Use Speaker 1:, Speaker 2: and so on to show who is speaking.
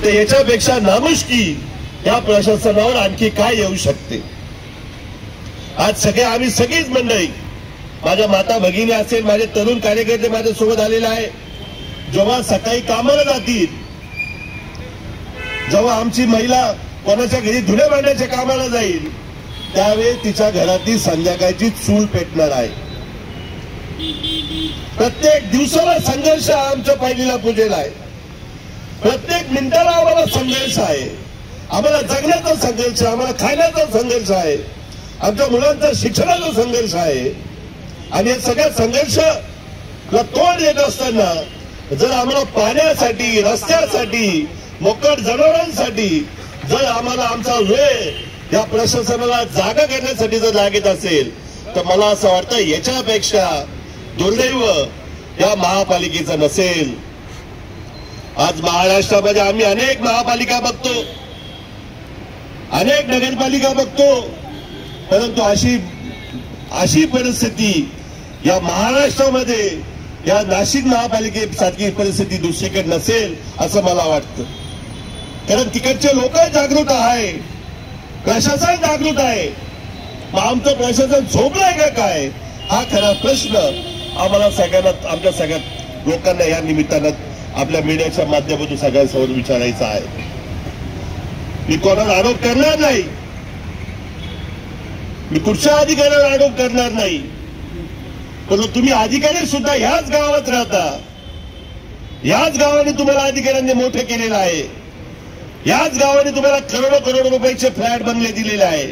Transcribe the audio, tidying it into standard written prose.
Speaker 1: तर याच्यापेक्षा नामुष्की या प्रशासनावर आणखी काय येऊ शकते। आज आम्ही सगळीच मंडळी, माझ्या माता भगिनी असेल, माझे तरुण कार्यकर्ते माझ्यासोबत आलेले आहे, जेव्हा सकाळी कामाला जातील, जेव्हा आमची महिला कोणाच्या घरी धुणे मांडण्याच्या कामाला जाईल, त्यावेळी तिच्या घरातली संध्याकाळची चूल पेटणार आहे। प्रत्येक दिवसाला संघर्ष आमच्या पहिलीला पूजेला आहे, प्रत्येक मिनिटाला आम्हाला संघर्ष आहे, आम्हाला जगण्याचा संघर्ष, आम्हाला खाण्याचा संघर्ष आहे, आमच्या मुलांचा शिक्षणाचा संघर्ष आहे। आणि या सगळ्या संघर्षाला तोंड देत असताना जर आम्हाला पाण्यासाठी, रस्त्यासाठी, मोकट जनावरांसाठी जर आम्हाला आमचा वेळ या प्रशासनाला जागा करण्यासाठी जर लागत असेल, तर मला असं वाटतं याच्यापेक्षा दुर्दैव या महापालिकेचं नसेल। आज महाराष्ट्रामध्ये आम्ही अनेक महापालिका बघतो, अनेक नगरपालिका बघतो, परंतु अशी परिस्थिती या महाराष्ट्रामध्ये, या नाशिक महापालिकेसारखी परिस्थिती दुसरीकडे नसेल असं मला वाटतं। कारण तिकडचे लोक जागृत आहे, प्रशासन जागृत आहे, मग आमचं प्रशासन झोपलंय का काय, हा खरा प्रश्न आम्हाला सगळ्यांना, आमच्या सगळ्या लोकांना या निमित्तानं आपल्या मीडियाच्या माध्यमातून सगळ्यांसमोर विचारायचं आहे। मी कोणाला आरोप करणार नाही, मी कुठच्या अधिकाऱ्यावर आरोप करणार नाही, परंतु तुम्ही अधिकारी सुद्धा ह्याच गावात राहता, ह्याच गावाने तुम्हाला अधिकाऱ्यांनी मोठे केलेलं आहे, याच गावाने तुम्हाला करोडो रुपयाचे फ्लॅट बंगले दिलेले आहे।